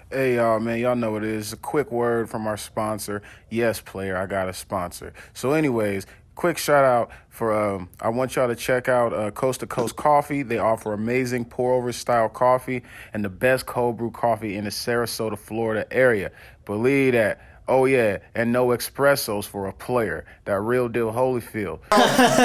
Hey y'all, man, y'all know what it is. A quick word from our sponsor. Yes, player, I got a sponsor. So, anyways, quick shout out for I want y'all to check out Coast to Coast Coffee. They offer amazing pour over style coffee and the best cold brew coffee in the Sarasota, Florida area. Believe that. Oh yeah, and no espressos for a player. That real deal Holyfield.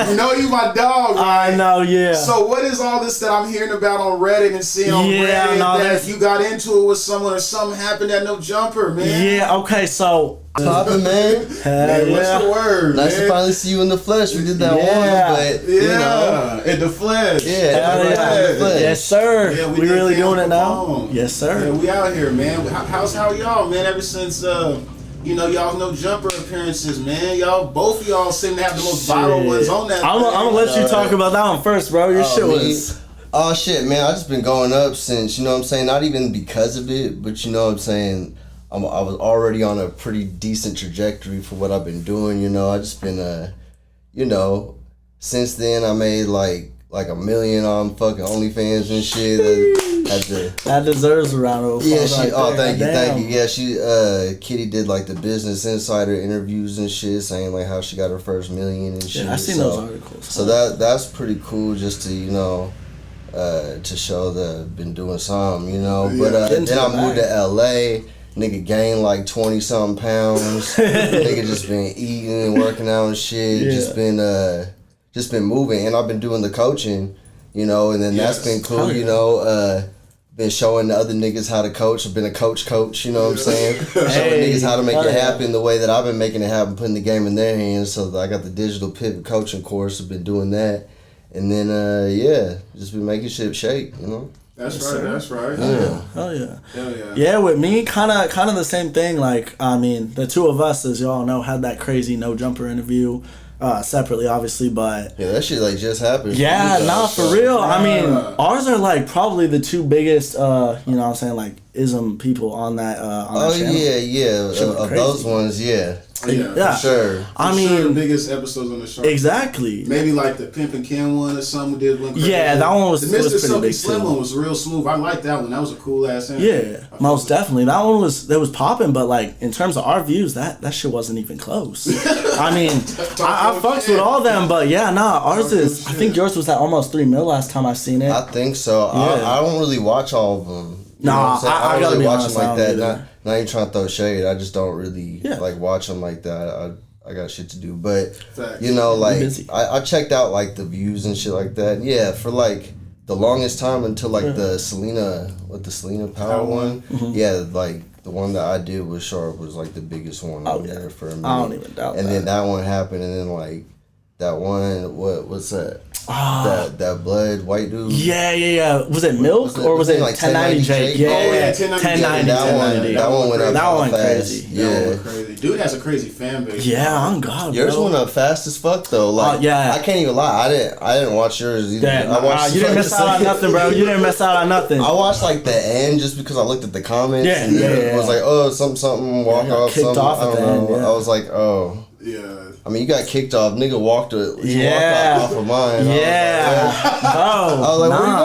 You know you my dog, right? I know, yeah. So what is all this that I'm hearing about on Reddit and seeing on Reddit that you got into it with someone or something happened at No Jumper, man? Yeah, okay, so... Poppin', man. Man, what's the word, Nice man? to finally see you in the flesh. We did that one, but you know. In the flesh. Yeah, in the flesh. Yes, sir. Yeah, we really doing it now? Yes, sir. Yeah, we out here, man. How y'all, man? Ever since y'all No Jumper appearances, man. Both of y'all seem to have the most viral ones on that. I'm gonna let you talk about that one first, bro. Your shit was... Oh, shit, man. I just been going up since, you know what I'm saying? Not even because of it, but you know what I'm saying? I was already on a pretty decent trajectory for what I've been doing, you know. I just been, since then I made like $1 million on fucking OnlyFans and shit. That deserves a round of applause. Yeah, thank you. Yeah, Kitty did like the Business Insider interviews and shit, saying like how she got her first $1 million and shit. Yeah, I seen those articles. So that's pretty cool, just to to show that I've been doing something, you know. But then I moved to LA. Nigga gained like 20-something pounds. Nigga just been eating and working out and shit. Yeah. Just been moving, and I've been doing the coaching, you know, and then that's been cool, you know. Been showing the other niggas how to coach. I've been a coach, you know what I'm saying? Showing niggas how to make it happen the way that I've been making it happen, putting the game in their hands. So I got the digital pivot coaching course. I've been doing that, and then just been making shit shake, you know. That's right. Yeah. Hell yeah. Yeah, with me, kind of the same thing. Like, I mean, the two of us, as y'all know, had that crazy No Jumper interview separately, obviously, but... Yeah, that shit, like, just happened. Yeah, for real. I mean, ours are, like, probably the two biggest, you know what I'm saying, like, ism people on that channel. Yeah. Of those ones, yeah. Yeah, for sure. I mean, the biggest episodes on the show. Exactly. Maybe like the Pimp and Ken one or something did one. Yeah, that one was the Mr. was Silky Slim one was real smooth. I like that one. That was a cool ass interview. Yeah, most definitely. That one was popping, but like in terms of our views, that shit wasn't even close. I mean, I fucks with all them, but yeah, ours is. I think yours was at almost 3 mil last time I seen it. I think so. Yeah. I don't really watch all of them. I gotta be honest, like that. Not even trying to throw shade. I just don't really like watch them like that. I got shit to do, but you know, like I checked out like the views and shit like that. Yeah, for like the longest time until like the Selena Power one. Mm-hmm. Yeah, like the one that I did with Sharp was like the biggest one on there for a minute. I don't even doubt and that. Then that one happened, and then like that one, what's that? That blood white dude. Yeah. Was it Milk or was it like 1090 Jake? Yeah, 1090. That one went up. That one fast. crazy. Yeah, crazy. Dude has a crazy fan base. Yeah, on God. Yours went up fast as fuck though. Like, I can't even lie. I didn't watch yours either. You didn't miss out on nothing, bro. You didn't miss out on nothing. I watched like the end just because I looked at the comments. Yeah. It was like, something, walk off, something. Off at the end, I was like, oh. Yeah. I mean, you got kicked off. Nigga walked off of mine. Yeah. I was like, where you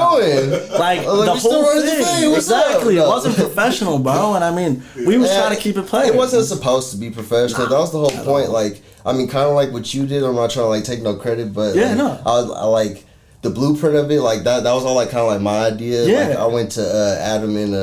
going? Like, the whole thing. Exactly. It wasn't professional, bro. And I mean, we was trying to keep it playing. It wasn't supposed to be professional. That was the whole point. Like, I mean, kind of like what you did. I'm not trying to like take no credit, but I like the blueprint of it. Like that was all like kind of like my idea. Yeah. Like, I went to Adam and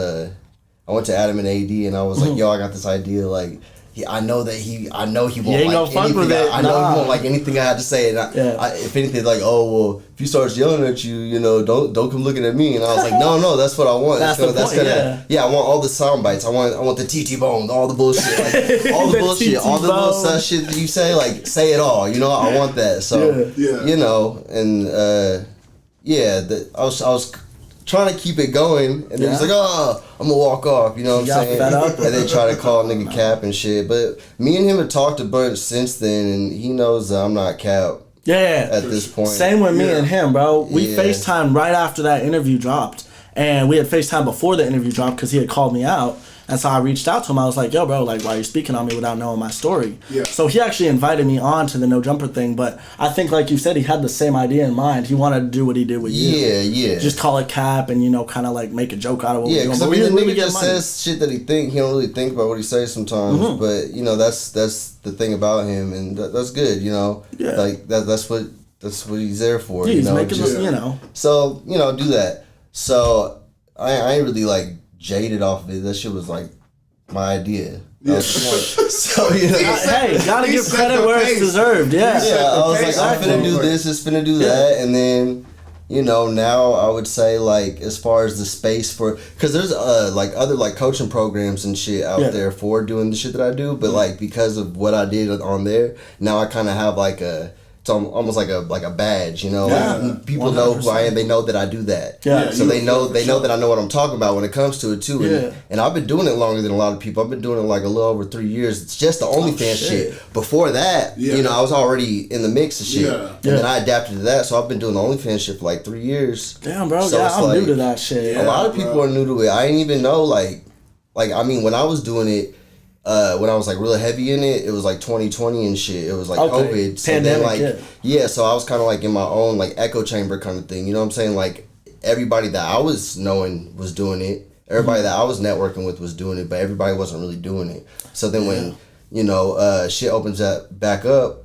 AD, and I was like, yo, I got this idea. Like, I know he won't like anything. I know he won't like anything I had to say. And I, if anything, like, oh well, if he starts yelling at you, you know, don't come looking at me. And I was like, no, that's what I want. That's the point. I want all the sound bites. I want the TT bone, all the bullshit, like, all the bullshit, all the little sus shit that you say. Like, say it all. You know, I want that. So you know, and I was trying to keep it going, and then he's like, oh, I'm gonna walk off, you know what I'm saying? And they try to call nigga Cap and shit. But me and him have talked a bunch since then, and he knows that I'm not Cap. Yeah. At this point. Same with me and him, bro. We FaceTimed right after that interview dropped, and we had FaceTime before the interview dropped because he had called me out. And so I reached out to him. I was like, yo, bro, like, why are you speaking on me without knowing my story? Yeah. So he actually invited me on to the No Jumper thing. But I think, like you said, he had the same idea in mind. He wanted to do what he did with you. Yeah. Just call it cap and, you know, kind of like make a joke out of what we're doing. Because But I we mean, the didn't nigga really get just money. says shit that he think. He don't really think about what he says sometimes. But, you know, that's the thing about him. And that's good, you know. Yeah. Like, that's what he's there for. Yeah, you he's know? making us, you know. So, you know, do that. So, I ain't really, like, jaded off of it. That shit was, like, my idea. Yeah. So, you know. Hey, gotta He give set credit the where pace. it's deserved. Yeah. He set Yeah, the I was pace. like, I'm finna do this, it's finna do that, and then, you know, now I would say, like, as far as the space for, because there's, like, other, like, coaching programs and shit out there for doing the shit that I do, but, like, because of what I did on there, now I kind of have, like, it's almost like a badge, you know. Yeah. Like, people know who I am. They know that I do that. Yeah. So they know that I know what I'm talking about when it comes to it too. Yeah. And I've been doing it longer than a lot of people. I've been doing it like a little over 3 years. It's just the OnlyFans shit. Before that, you know, I was already in the mix of shit. Yeah. And then I adapted to that. So I've been doing the OnlyFans shit for like 3 years. Damn, bro. So yeah, it's I'm like- new to that shit. A lot of people are new to it. I didn't even know like I mean when I was doing it. When I was like real heavy in it, it was like 2020 and shit. It was like COVID. So Pandemic, then like so I was kind of like in my own like echo chamber kind of thing. You know what I'm saying? Like everybody that I was knowing was doing it. Everybody that I was networking with was doing it, but everybody wasn't really doing it. So then when you know shit opens up back up,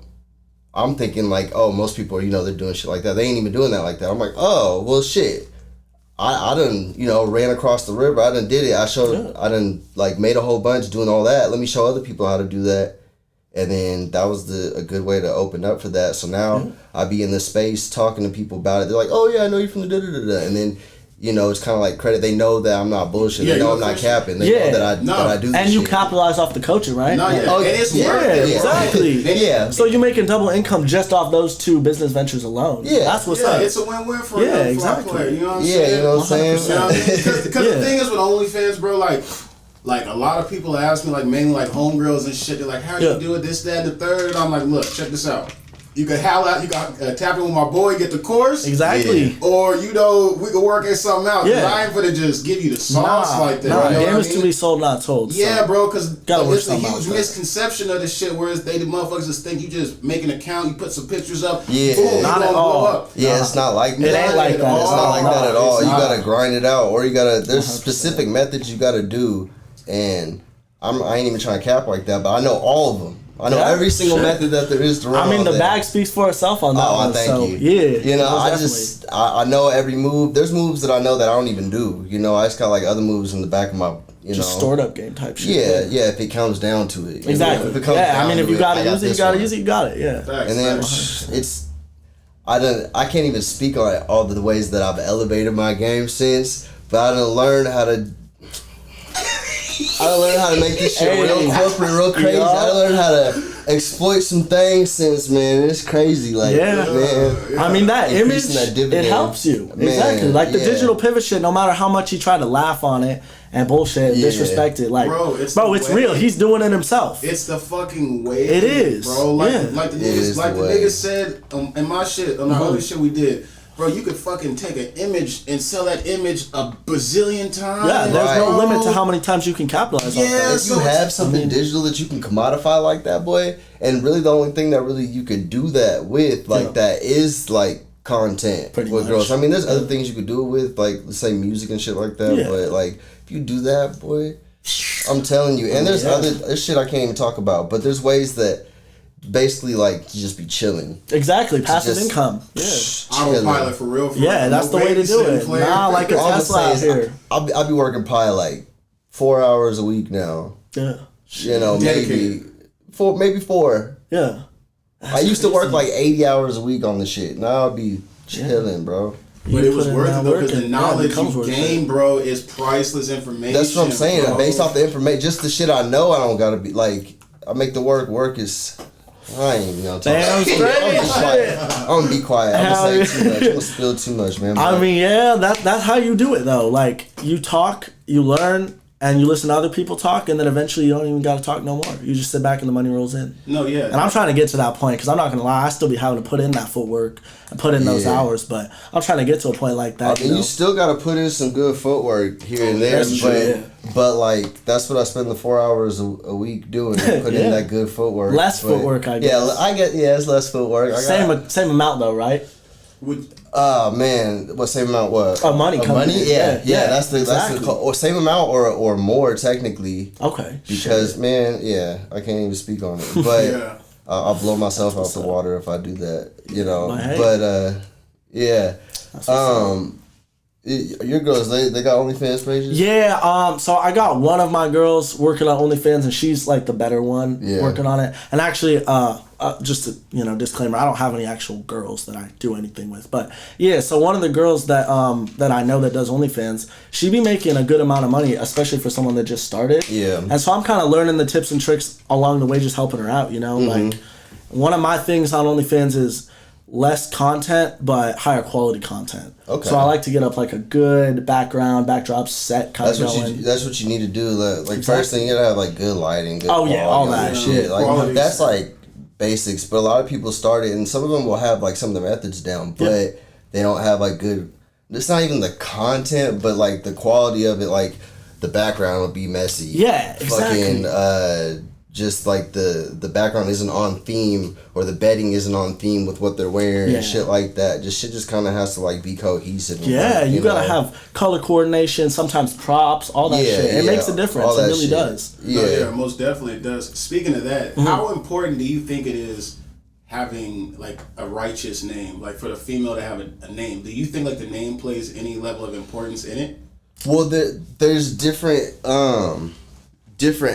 I'm thinking like, oh, most people are, you know, they're doing shit like that. They ain't even doing that like that. I'm like, oh, well, shit. I done, you know, ran across the river. I done did it. I done, like, made a whole bunch doing all that. Let me show other people how to do that. And then that was a good way to open up for that. So now I be in this space talking to people about it. They're like, oh, yeah, I know you from the da-da-da-da. And then, you know, it's kind of like credit. They know that I'm not bullshit. Yeah, They know you're I'm not official. capping. They know that I do this And you shit. capitalize off the coaching, right? No, yeah. Oh, And it's yeah, worth it. yeah. Exactly. Yeah. So you're making double income just off those two business ventures alone. Yeah. That's what's Yeah, up. it's a win-win for Yeah, a exactly. player. You know what I'm Yeah, saying? you know what I'm 100%. saying? You know what I mean? Because Yeah. the thing is with OnlyFans, bro, like a lot of people ask me, like mainly like homegirls and shit. They're like, "How you do it? This, that, and the third?" And I'm like, "Look, check this out. You can howl out. You got tap in with my boy, get the course, Exactly. or you know we can work at something out. Yeah. I ain't gonna just give you the sauce like that. Nah, you know damage what I to mean? be sold, not told. Yeah, so. bro, because Gotta work it's a something huge out, misconception of this shit. Whereas the motherfuckers just think you just make an account, you put some pictures up, Yeah. boom, you Not gonna at blow all. up. Yeah, it's not like that. It ain't like that. It's not like No, that at all. it's You not. gotta grind it out, or you gotta. There's 100%. specific methods you gotta do, and I ain't even trying to cap like that, but I know all of them. I know Yeah, every single shit. method that there is to run. I mean, all the that. bag speaks for itself on that Oh, one. thank so, you. Yeah. You know, most I know every move. There's moves that I know that I don't even do. You know, I just got like other moves in the back of my. You just know, stored up game type shit. Yeah. If it comes down to it. You Exactly. know, if it comes Yeah, I down mean, if to you it, gotta I got use it, you this gotta one. use it, you got it. Yeah. Facts, And then facts. I can't even speak on all the ways that I've elevated my game since, but I done learned how to. I done learned how to make this shit real corporate, real crazy. Yeah. I done learned how to exploit some things since, man. It's crazy, like man. I mean, that image, Increasing that dividend. it helps you. Man, Exactly. Like the yeah. digital pivot shit, no matter how much you try to laugh on it and bullshit and Yeah. disrespect it, like, Bro, it's bro, the it's way- real. He's doing it himself. It's the fucking way. It is. bro. Like, Yeah. like the It is niggas, like the the way. niggas said in my shit, on the other shit we did. Bro, you could fucking take an image and sell that image a bazillion times. Yeah, there's no bro. limit to how many times you can capitalize on Yeah. that. If you have something digital that you can commodify like that, boy, and really the only thing that really you could do that with, like that, is like content Pretty with much. girls. I mean, there's other things you could do it with, like let's say music and shit like that. Yeah. But like, if you do that, boy, I'm telling you. And there's there's shit I can't even talk about. But there's ways that basically like you just be chilling. Exactly, passive just- income. Yeah. Autopilot for real. For Yeah, real. that's the way to do babysitting, it. player. Nah, like a All I'm Tesla out saying is here. I'll be working probably like 4 hours a week now. Yeah. You know, maybe four. Yeah. I used to work like 80 hours a week on the shit. Now I'll be chilling, bro. But it was put in worth that it though, work because the and, yeah, it knowledge becomes you worth it. gain, bro, is priceless information. That's what I'm saying. bro. Based off the information, just the shit I know, I don't gotta be like. I make the work. Work is. I ain't even gonna talk. Damn I'm straight. gonna be quiet. I'm gonna be quiet. I'm Hell gonna say too yeah. much. I'm gonna spill too much, man. I mean, yeah, that's how you do it though. Like you talk, you learn, and you listen to other people talk, and then eventually you don't even got to talk no more. You just sit back and the money rolls in. No, yeah. And I'm trying to get to that point, because I'm not going to lie, I still be having to put in that footwork and put in those hours, but I'm trying to get to a point like that. You still got to put in some good footwork here and there, but like, that's what I spend the 4 hours a week doing, put in that good footwork. Less footwork, I guess. It's less footwork. Same amount though, right? Man, what same amount? What? Money. Money? Yeah. That's the or same amount or more technically. Okay. Because man, I can't even speak on it. But I'll blow myself out the water if I do that. You know. But your girls, they got OnlyFans pages? Yeah, so I got one of my girls working on OnlyFans, and she's like the better one working on it. And actually, just a disclaimer, I don't have any actual girls that I do anything with. But yeah, so one of the girls that I know that does OnlyFans, she be making a good amount of money, especially for someone that just started. Yeah. And so I'm kind of learning the tips and tricks along the way, just helping her out, Like, one of my things on OnlyFans is less content, but higher quality content. Okay. So I like to get up like a good backdrop set kind of going. That's what you need to do. Like first thing, you gotta have like good lighting, good quality, all that shit. Like that's like basics. But a lot of people start it, and some of them will have like some of the methods down, but they don't have like good. It's not even the content, but like the quality of it. Like the background would be messy. Yeah, exactly. Fucking just like the background isn't on theme, or the bedding isn't on theme with what they're wearing and shit like that. Shit just kind of has to like be cohesive. Yeah, you gotta have color coordination, sometimes props, all that shit. It makes a difference. It really does. Yeah, most definitely does. Speaking of that, how important do you think it is having like a righteous name, like for the female to have a name? Do you think like the name plays any level of importance in it? Well, there's different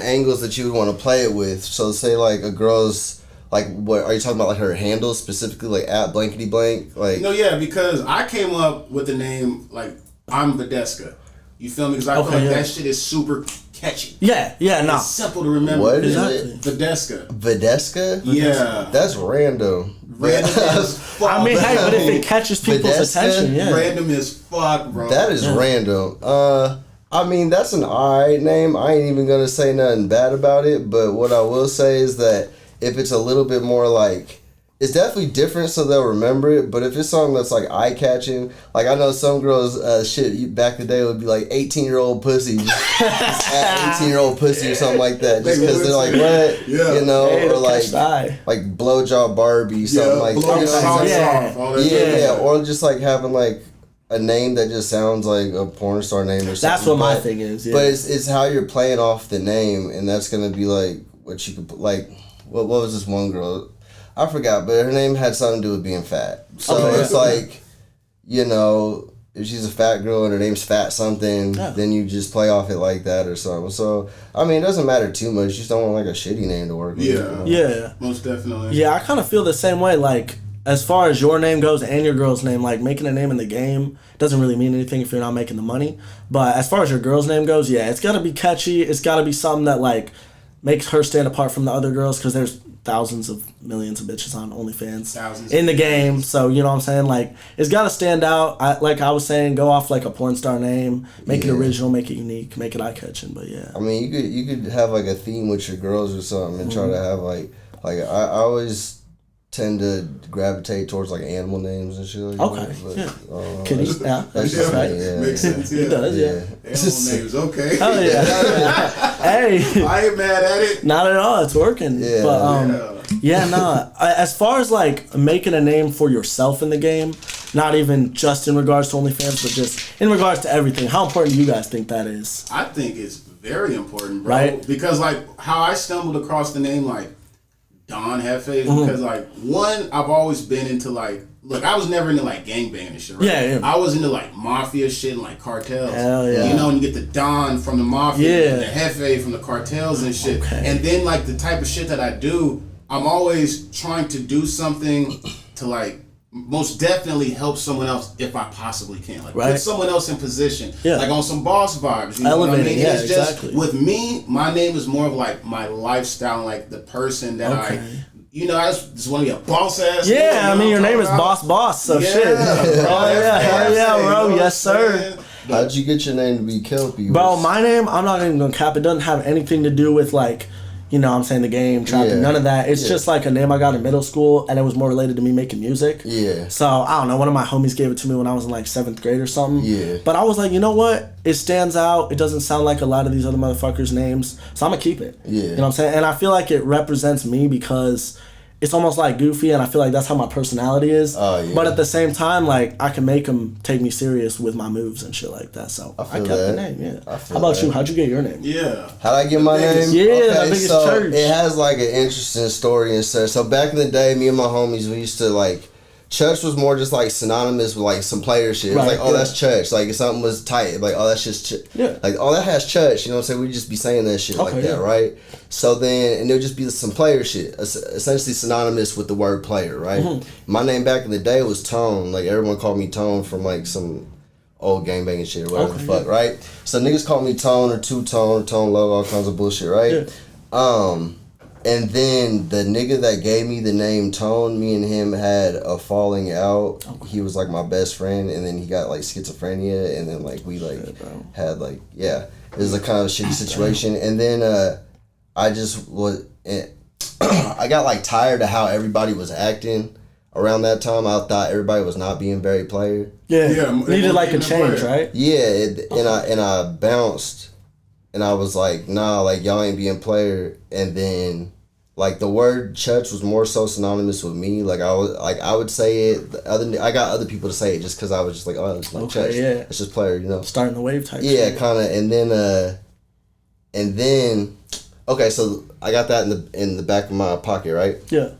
angles that you would want to play it with. So say like a girl's like, what are you talking about? Like her handle specifically, like at blankety blank, like. No, yeah, because I came up with the name like I'm Vedeska. You feel me? Because I feel like that shit is super catchy. It's simple to remember. What is it? Vedeska. Vedeska? Yeah. That's random. Random as fuck. I mean, hey, but if it catches people's attention, random as fuck, bro. That is random. I mean, that's an alright name. I ain't even gonna say nothing bad about it, but what I will say is that if it's a little bit more like, it's definitely different so they'll remember it, but if it's something that's like eye-catching, like I know some girls, back in the day would be like 18-year-old pussy, just at 18-year-old pussy or something like that, just because they're like, what? Yeah. You know, Hey, or like blowjob Barbie, something like that. Or just like having like a name that just sounds like a porn star name or something. That's what my thing is. Yeah. But it's how you're playing off the name, and that's gonna be like what you could put. Like what was this one girl? I forgot, but her name had something to do with being fat. So it's like, if she's a fat girl and her name's Fat something, then you just play off it like that or something. So I mean, it doesn't matter too much. You just don't want like a shitty name to work with. Yeah, most definitely. Yeah, I kind of feel the same way. Like, as far as your name goes and your girl's name, like making a name in the game doesn't really mean anything if you're not making the money. But as far as your girl's name goes, it's got to be catchy. It's got to be something that like makes her stand apart from the other girls, because there's thousands of millions of bitches on OnlyFans in the game. So, you know what I'm saying? Like, it's got to stand out. Like I was saying, go off like a porn star name, make it original, make it unique, make it eye-catching, but I mean, you could have like a theme with your girls or something and try to have like I always tend to gravitate towards like animal names and shit like that. But, Kitties, that's just right. Makes sense, It does, Animal names, okay. Oh, yeah. Hey. I ain't mad at it. Not at all, it's working. Yeah. But, as far as like making a name for yourself in the game, not even just in regards to OnlyFans, but just in regards to everything, how important do you guys think that is? I think it's very important, bro. Right? Because like how I stumbled across the name like Don Hefe, because like one, I've always been into like, look, I was never into like gangbanging and shit, right? Yeah. I was into like mafia shit and like cartels. Hell yeah. You know, and you get the Don from the mafia and the Hefe from the cartels and shit. Okay. And then like the type of shit that I do, I'm always trying to do something to like most definitely help someone else if I possibly can. Like put someone else in position. Yeah. Like on some boss vibes. You know Elevating, what I mean? yeah, It's just, exactly. with me, my name is more of like my lifestyle, like the person that I just want to be a boss ass. Yeah, I mean your name is Boss, so shit. Bro, hell yeah, bro. Yes, sir. How'd you get your name to be Kelpy? Bro, my name, I'm not even gonna cap. It doesn't have anything to do with like, you know what I'm saying, the game, trapping, none of that. It's just like a name I got in middle school, and it was more related to me making music. Yeah. So, I don't know, one of my homies gave it to me when I was in like 7th grade or something. Yeah. But I was like, you know what? It stands out. It doesn't sound like a lot of these other motherfuckers' names. So I'm gonna keep it. Yeah. You know what I'm saying? And I feel like it represents me because it's almost like goofy, and I feel like that's how my personality is. Oh, yeah. But at the same time, like, I can make them take me serious with my moves and shit like that. So I kept the name, How about you? How'd you get your name? Yeah. How'd I get my name? Yeah, the biggest so church. It has like an interesting story and stuff. So back in the day, me and my homies, we used to like, Chuuch was more just like synonymous with like some player shit. It was like, oh, that's Chuuch. Like if something was tight, like, oh, that's just like, oh, that has Chuuch. You know what I'm saying? We'd just be saying that shit like that, right? So then, and it would just be some player shit, essentially synonymous with the word player, right? Mm-hmm. My name back in the day was Tone. Like everyone called me Tone from like some old gangbanging shit or whatever the fuck, right? So niggas called me Tone or Two Tone or Tone Love, all kinds of bullshit, right? Yeah. And then the nigga that gave me the name Tone, me and him had a falling out. Okay. He was like my best friend, and then he got like schizophrenia, and then like we like had like it was a kind of shitty situation. And then I just was I got like tired of how everybody was acting around that time. I thought everybody was not being very player. Yeah. Needed like a change, right? Yeah, and I bounced. And I was like, nah, like, y'all ain't being player. And then, like, the word Chuuch was more so synonymous with me. Like, I would say it. I got other people to say it just because I was just like, oh, it's like Chuuch. Yeah. It's just player, you know? Starting the wave type Yeah, kind of. And then, okay, so I got that in the back of my pocket, right? Yeah.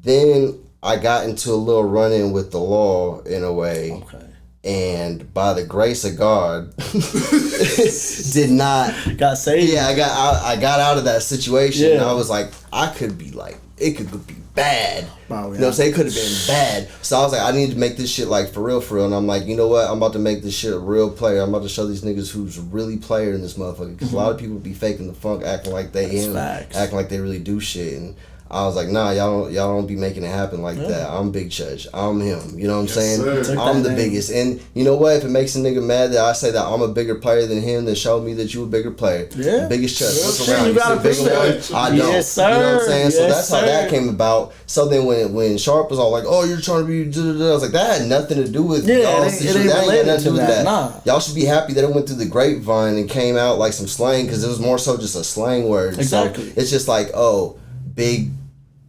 Then I got into a little run-in with the law in a way. Okay. And by the grace of God, did not got saved. Yeah, I got out of that situation. Yeah. And I was like, I could be like, it could be bad. Oh, yeah. You know what I'm saying? It could have been bad. So I was like, I need to make this shit like for real. And I'm like, you know what? I'm about to make this shit a real player. I'm about to show these niggas who's really player in this motherfucker. Because a lot of people be faking the funk, acting like they acting like they really do shit. And I was like, nah, y'all don't be making it happen like that. I'm Big Chuuch. I'm him. You know what I'm saying? I'm the biggest. And you know what? If it makes a nigga mad that I say that I'm a bigger player than him, then show me that you a bigger player. Yeah. The biggest Chuuch. Look around. You got a bigger one? I don't. Yes, sir. You know what I'm saying? Yes, so that's how that came about. So then when Sharp was all like, oh, you're trying to be, I was like, that had nothing to do with y'all. It ain't related to that. Nah. Y'all should be happy that it went through the grapevine and came out like some slang, because it was more so just a slang word. Exactly. So it's just like, oh, big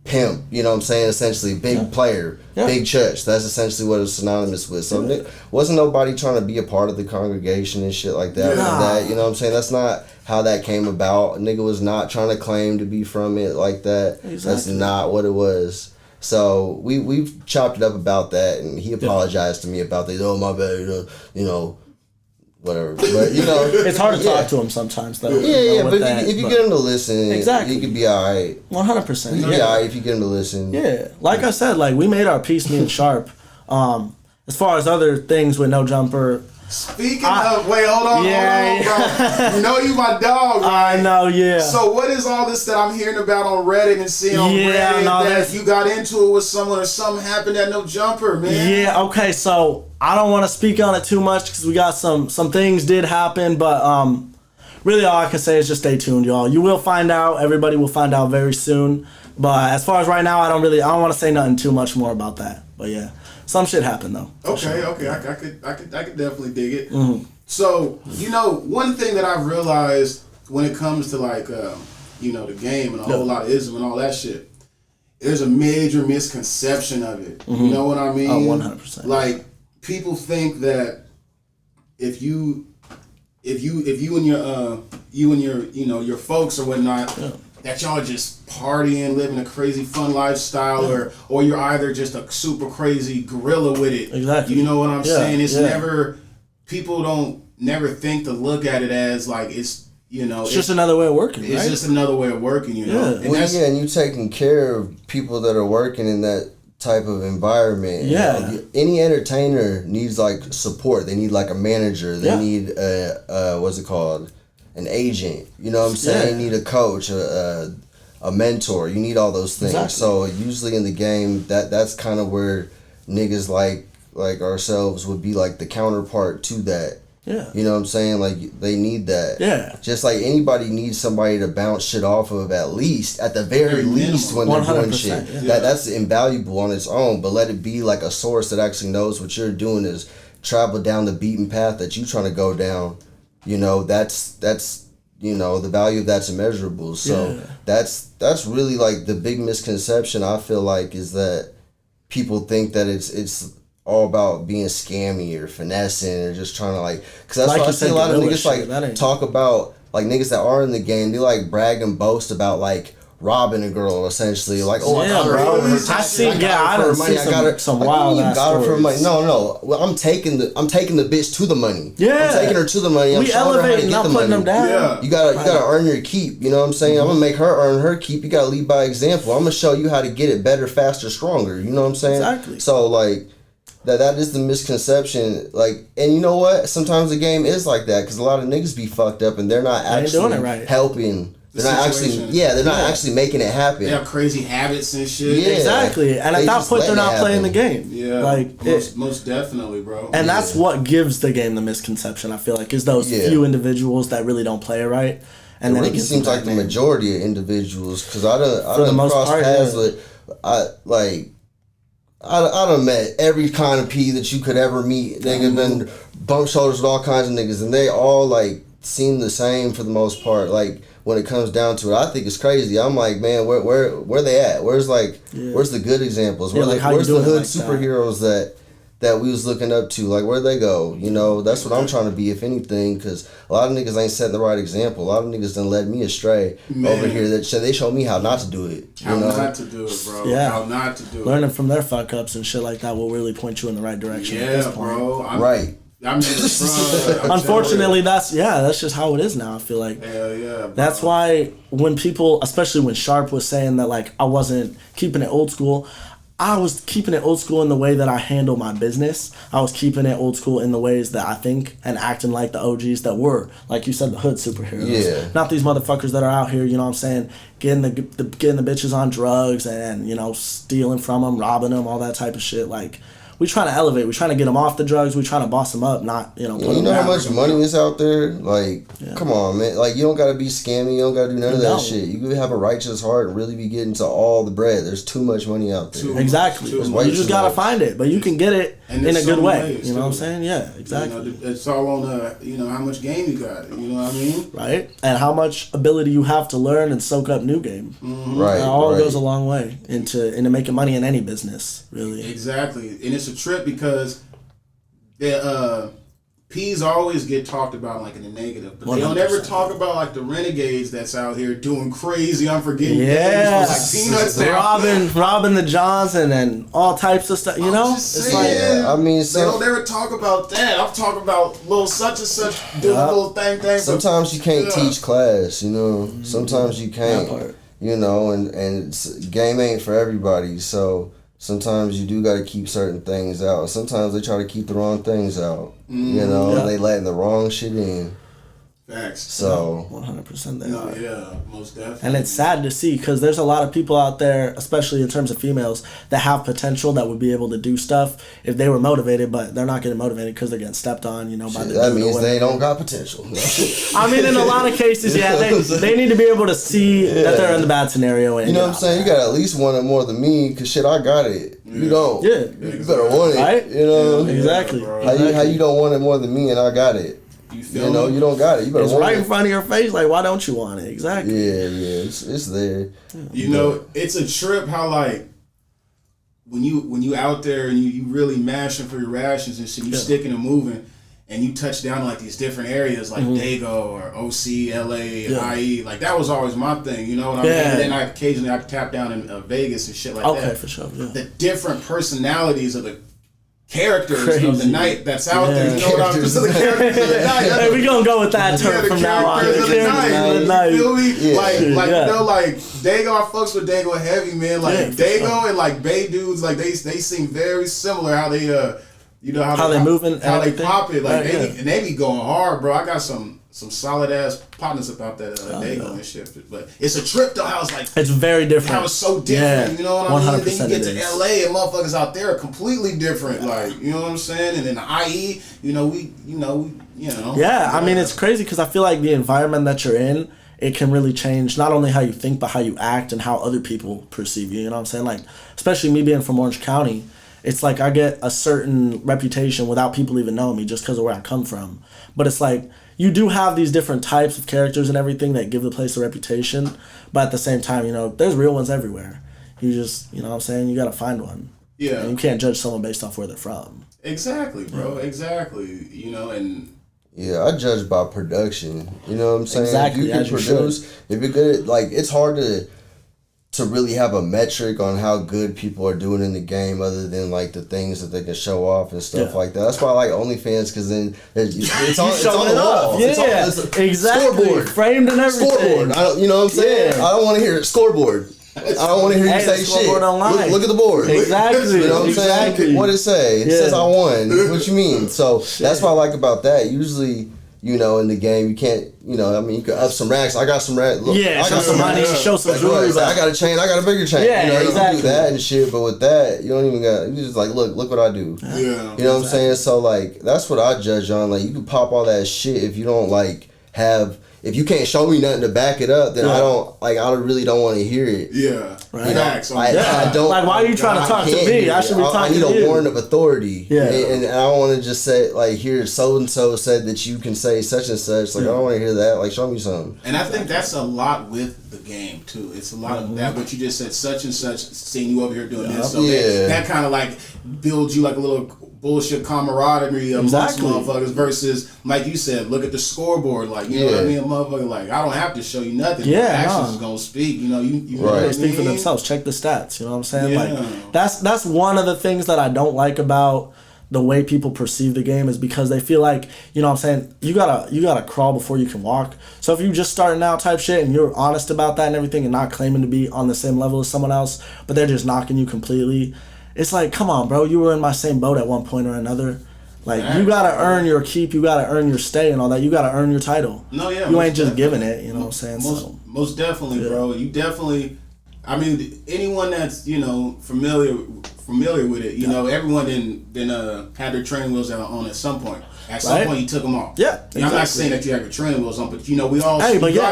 pimp, you know what I'm saying? Essentially, big player, big Chuuch. That's essentially what it's synonymous with. So wasn't nobody trying to be a part of the congregation and shit like that. You know what I'm saying? That's not how that came about. A nigga was not trying to claim to be from it like that. Exactly. That's not what it was. So we've chopped it up about that, and he apologized to me about that. Oh, my bad, you know. Whatever, but you know, it's hard to talk to him sometimes, though. Yeah, but if you get him to listen, he could be all right. 100%. He could be all right if you get him to listen. Yeah, like I said, like we made our peace, me and Sharp. As far as other things with No Jumper. Speaking of, wait, hold on, bro. You know you my dog, right? I know, yeah. So what is all this that I'm hearing about on Reddit and seeing on Reddit that you got into it with someone or something happened at No Jumper, man? Yeah, okay, so I don't want to speak on it too much because we got some things did happen, but really all I can say is just stay tuned, y'all. You will find out. Everybody will find out very soon. But as far as right now, I don't want to say nothing too much more about that. But yeah. Some shit happened though. Okay. I could definitely dig it. Mm-hmm. So, you know, one thing that I've realized when it comes to like, you know, the game and a whole lot of ism and all that shit, there's a major misconception of it. Mm-hmm. You know what I mean? Oh, 100%. Like, people think that if you and your you know, your folks or whatnot, that y'all just partying, living a crazy fun lifestyle, or you're either just a super crazy gorilla with it. Exactly. You know what I'm saying? It's never, people don't never think to look at it as like it's, you know, it's just another way of working. It's just another way of working, you know. And and you taking care of people that are working in that type of environment. Yeah. Like, any entertainer needs like support. They need like a manager. They need what's it called? An agent, you know what I'm saying? You need a coach, a mentor. You need all those things. Exactly. So usually in the game, that's kind of where niggas like ourselves would be like the counterpart to that. Yeah. You know what I'm saying? Like, they need that. Yeah. Just like anybody needs somebody to bounce shit off of at the very least when they're doing shit. Yeah. That's invaluable on its own, but let it be like a source that actually knows what you're doing is travel down the beaten path that you're trying to go down. You know, that's you know, the value of that's immeasurable. So that's really like the big misconception I feel like is that people think that it's all about being scammy or finessing or just trying to like, because that's why I see a lot of niggas like talk about like niggas that are in the game, they like brag and boast about like robbing a girl essentially, like, oh, I got her for her some wild ass got her for money. stories. No, well, I'm taking the bitch to the money. Yeah, I'm taking her to the money. I'm we showing her how to elevating, get not the putting money. them down. Yeah. You gotta earn your keep. You know what I'm saying? I'm gonna make her earn her keep. You gotta lead by example. I'm gonna show you how to get it better, faster, stronger. You know what I'm saying? Exactly. So like. That is the misconception, like, and you know what? Sometimes the game is like that because a lot of niggas be fucked up and they're not actually doing it right. helping. They're not actually making it happen. They have crazy habits and shit. Yeah. Exactly, and at that point they're not playing the game. Yeah, like most definitely, bro. And that's what gives the game the misconception. I feel like is those few individuals that really don't play it right, and then it seems like the majority of individuals because I done crossed paths with I done met every kind of P that you could ever meet. Nigga been bump shoulders with all kinds of niggas, and they all like seem the same for the most part. Like when it comes down to it, I think it's crazy. I'm like, man, where they at? Where's the good examples? Where's the hood superheroes that we was looking up to? Like where'd they go? You know, that's what I'm trying to be, if anything, because a lot of niggas ain't setting the right example. A lot of niggas done led me astray over here. That they showed me how not to do it. How not to do it, bro. Yeah. How not to do it. Learning from their fuck ups and shit like that will really point you in the right direction. Yeah, at this point. bro. Right. I mean, bro, unfortunately, that's just how it is now. I feel like hell yeah, bro. That's why when people, especially when Sharp was saying that like I wasn't keeping it old school, I was keeping it old school in the way that I handle my business. I was keeping it old school in the ways that I think and acting like the OGs that were, like you said, the hood superheroes. Yeah. Not these motherfuckers that are out here, you know what I'm saying, getting the bitches on drugs and, you know, stealing from them, robbing them, all that type of shit. Like, we trying to elevate. We trying to get them off the drugs. We trying to boss them up, not, you know, put them know down. how much money is out there? Like, come on, man. Like, you don't got to be scammy. You don't got to do none of that shit. You can have a righteous heart and really be getting to all the bread. There's too much money out there. Exactly. You just got to find it, but you can get it in a good way. You know what I'm saying? Yeah, exactly. You know, it's all on, how much game you got. You know what I mean? Right. And how much ability you have to learn and soak up new game. Mm-hmm. Right. It all goes a long way into making money in any business, really. Exactly. And it's a trip because the P's always get talked about like in the negative, but 100%. They don't ever talk about like the renegades that's out here doing crazy, unforgiving things. Like robbing the Johnson and all types of stuff. You know, it's like I mean, they don't ever talk about that. I'm talking about little such and such doing a little thing. Sometimes you can't teach class. You know, sometimes you can't. You know, and game ain't for everybody. So. Sometimes you do got to keep certain things out. Sometimes they try to keep the wrong things out. You know, and they letting the wrong shit in. Facts. So 100% they are. Yeah, most definitely. And it's sad to see because there's a lot of people out there, especially in terms of females, that have potential that would be able to do stuff if they were motivated, but they're not getting motivated because they're getting stepped on. You know, by the that means they don't got potential. I mean, in a lot of cases, they need to be able to see that they're in the bad scenario. And you know what I'm saying? You got at least one it more than me because shit, I got it. You don't. Yeah, you better want it. Right? You know exactly. How you don't want it more than me and I got it. You know, you don't got it. You better it's want right it. in front of your face. Like, why don't you want it? Exactly. Yeah, it's there. You know, it's a trip how like when you out there and you really mashing for your rations and shit, you sticking and moving, and you touch down like these different areas like Dago or OC, LA, IE. Like that was always my thing. You know what I mean? And then I occasionally tap down in Vegas and shit like that. Okay, for sure. Yeah. The different personalities of the characters of the night that's out there. You know what I'm saying? The characters of the night. Hey, we gonna go with that term from now on. The characters of the night. You feel me? Yeah. Like you know, like Dago, I fucks with Dago heavy, man. Like Dago and like Bay dudes, like they seem very similar how they You know how they moving, how they everything. pop it, like Right, they be going hard, bro. I got some solid ass partners about that Dago and shit. But it's a trip though. How it's like it's very different. how it's so different. Yeah, you know what I mean? 100% Then you get to it is. LA and motherfuckers out there are completely different. Like you know what I'm saying? And then the IE, we. Yeah, I mean, it's crazy because I feel like the environment that you're in, it can really change not only how you think, but how you act and how other people perceive you. You know what I'm saying? Like, especially me being from Orange County, it's like I get a certain reputation without people even knowing me just because of where I come from. But it's like, you do have these different types of characters and everything that give the place a reputation. But at the same time, there's real ones everywhere. You just, you know what I'm saying? You got to find one. Yeah. And you can't judge someone based off where they're from. Exactly, bro. Yeah. Exactly. And... Yeah, I judge by production. You know what I'm saying? Exactly, If you can produce, if you're good at, like, it's hard to really have a metric on how good people are doing in the game other than, like, the things that they can show off and stuff like that. That's why I like OnlyFans, because then it's on the wall. Yeah, exactly. Scoreboard. Framed and everything. Scoreboard. You know what I'm saying? Yeah. I don't want to hear it. Scoreboard. I don't want to hear you say shit. Look at the board. Exactly. You know what I'm saying? What it say? It says I won. What you mean? So that's what I like about that. Usually, in the game, you can't, you can up some racks. I got some racks. Look, I got show some money, show some jewelry. I got a chain. I got a bigger chain. Yeah, you exactly. can do that and shit. But with that, you don't even got. You just like look what I do. Yeah. You know what I'm saying? So like that's what I judge on. Like you can pop all that shit if you don't like have. If you can't show me nothing to back it up, then I really don't want to hear it. Yeah. Right. I don't. Like, why are you trying to talk to me? I should be talking to you. I need a warrant of authority. Yeah. And I don't want to just say, like, here, so-and-so said that you can say such and such. Like, I don't want to hear that. Like, show me something. And I think that's a lot with the game, too. It's a lot of that, what you just said, such and such, seeing you over here doing this. So that kind of, like, builds you, like, a little bullshit camaraderie amongst motherfuckers versus, like you said, look at the scoreboard. Like, you know what I mean? A motherfucker, like, I don't have to show you nothing. Yeah, actions is going to speak. You right. They speak for themselves. Check the stats. You know what I'm saying? Yeah. Like, that's one of the things that I don't like about the way people perceive the game is because they feel like, you know what I'm saying, you gotta crawl before you can walk. So if you just starting out type shit and you're honest about that and everything and not claiming to be on the same level as someone else, but they're just knocking you completely, it's like, come on, bro, you were in my same boat at one point or another. Like, you gotta earn your keep, you gotta earn your stay and all that. You gotta earn your title. No, yeah. You ain't just giving it, you know what I'm saying? Most definitely, bro. You definitely, I mean, anyone that's, familiar with it, everyone then had their training wheels on at some point. At some point, you took them off. Yeah, exactly. I'm not saying that you have your training wheels on, but we all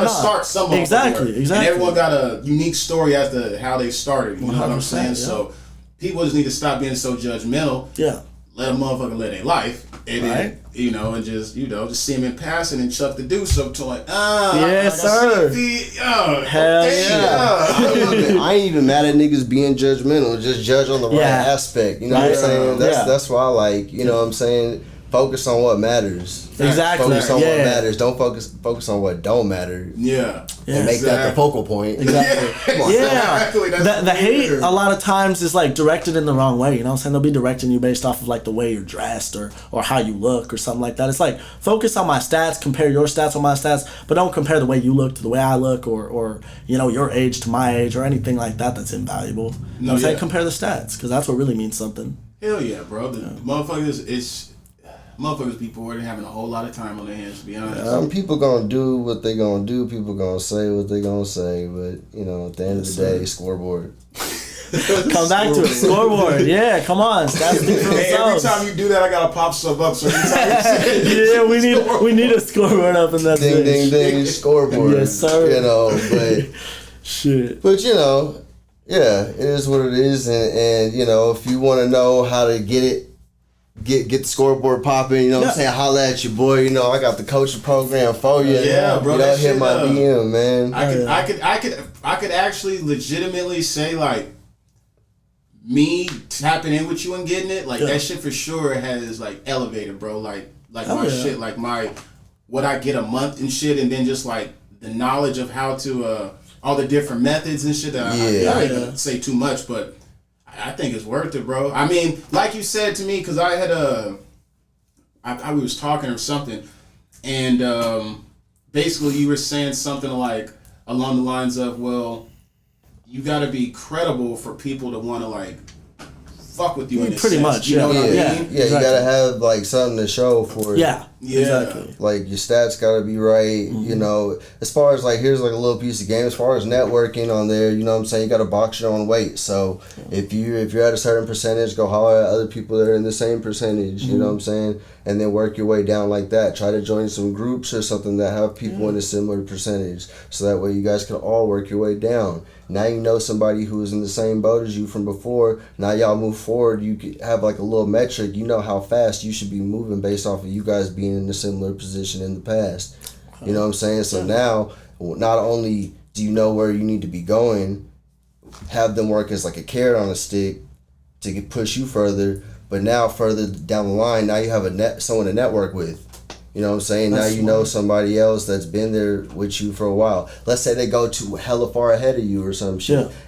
start somewhere. Exactly. And everyone got a unique story as to how they started. You know what I'm saying? Yeah. So people just need to stop being so judgmental. Yeah. Let a motherfucker live their life, and then, and just see him in passing and chuck the deuce up to like, yes, sir. Hell yeah. I ain't even mad at niggas being judgmental. Just judge on the right aspect. You know what I'm saying? That's why I like. You know what I'm saying? Focus on what matters. Exactly. Focus on what matters. Don't focus on what don't matter. Yeah. And make that the focal point. Exactly. Come on. Exactly. The hate a lot of times is like directed in the wrong way. You know what I'm saying? They'll be directing you based off of like the way you're dressed or how you look or something like that. It's like, focus on my stats, compare your stats on my stats, but don't compare the way you look to the way I look or your age to my age or anything like that that's invaluable. You know what I'm saying? Compare the stats because that's what really means something. Hell yeah, bro. Motherfuckers be bored and having a whole lot of time on their hands, to be honest. People gonna do what they gonna do. People gonna say what they gonna say. But, at the end of the day, scoreboard. Come back to it. Scoreboard. Yeah, come on. Stats speak for themselves. Every time you do that, I gotta pop stuff up. So every time we need a scoreboard up in that ding, ding, ding, scoreboard. Yes, sir. But shit. But yeah, it is what it is, and if you want to know how to get the scoreboard popping, you know what I'm saying? Holla at your boy, I got the coaching program for you. Yeah, bro. That hit my DM, man. I could actually legitimately say like me tapping in with you and getting it, like that shit for sure has like elevated, bro. Like my shit, like what I get a month and shit, and then just like the knowledge of how to all the different methods and shit that I don't even say too much, but I think it's worth it, bro. I mean, like you said to me, because I had we was talking or something, and basically you were saying something like along the lines of, well, you got to be credible for people to want to like fuck with you in a Pretty sense. much, You know what I mean? Yeah, exactly. you gotta have like something to show for it. Yeah, Yeah. exactly. Like your stats gotta be right. You know, as far as like here's like a little piece of game. As far as networking on there, you know what I'm saying. You gotta box your own weight. So if you're at a certain percentage, go holler at other people that are in the same percentage. You know what I'm saying, and then work your way down like that. Try to join some groups or something that have people in a similar percentage, so that way you guys can all work your way down. Now you know somebody who is in the same boat as you from before. Now y'all move forward. You could have like a little metric. You know how fast you should be moving based off of you guys being in a similar position in the past. You know what I'm saying? So now, not only do you know where you need to be going, have them work as like a carrot on a stick to push you further. But now further down the line, now you have someone to network with. You know what I'm saying? Now you know somebody else that's been there with you for a while. Let's say they go to hella far ahead of you or some shit. Yeah.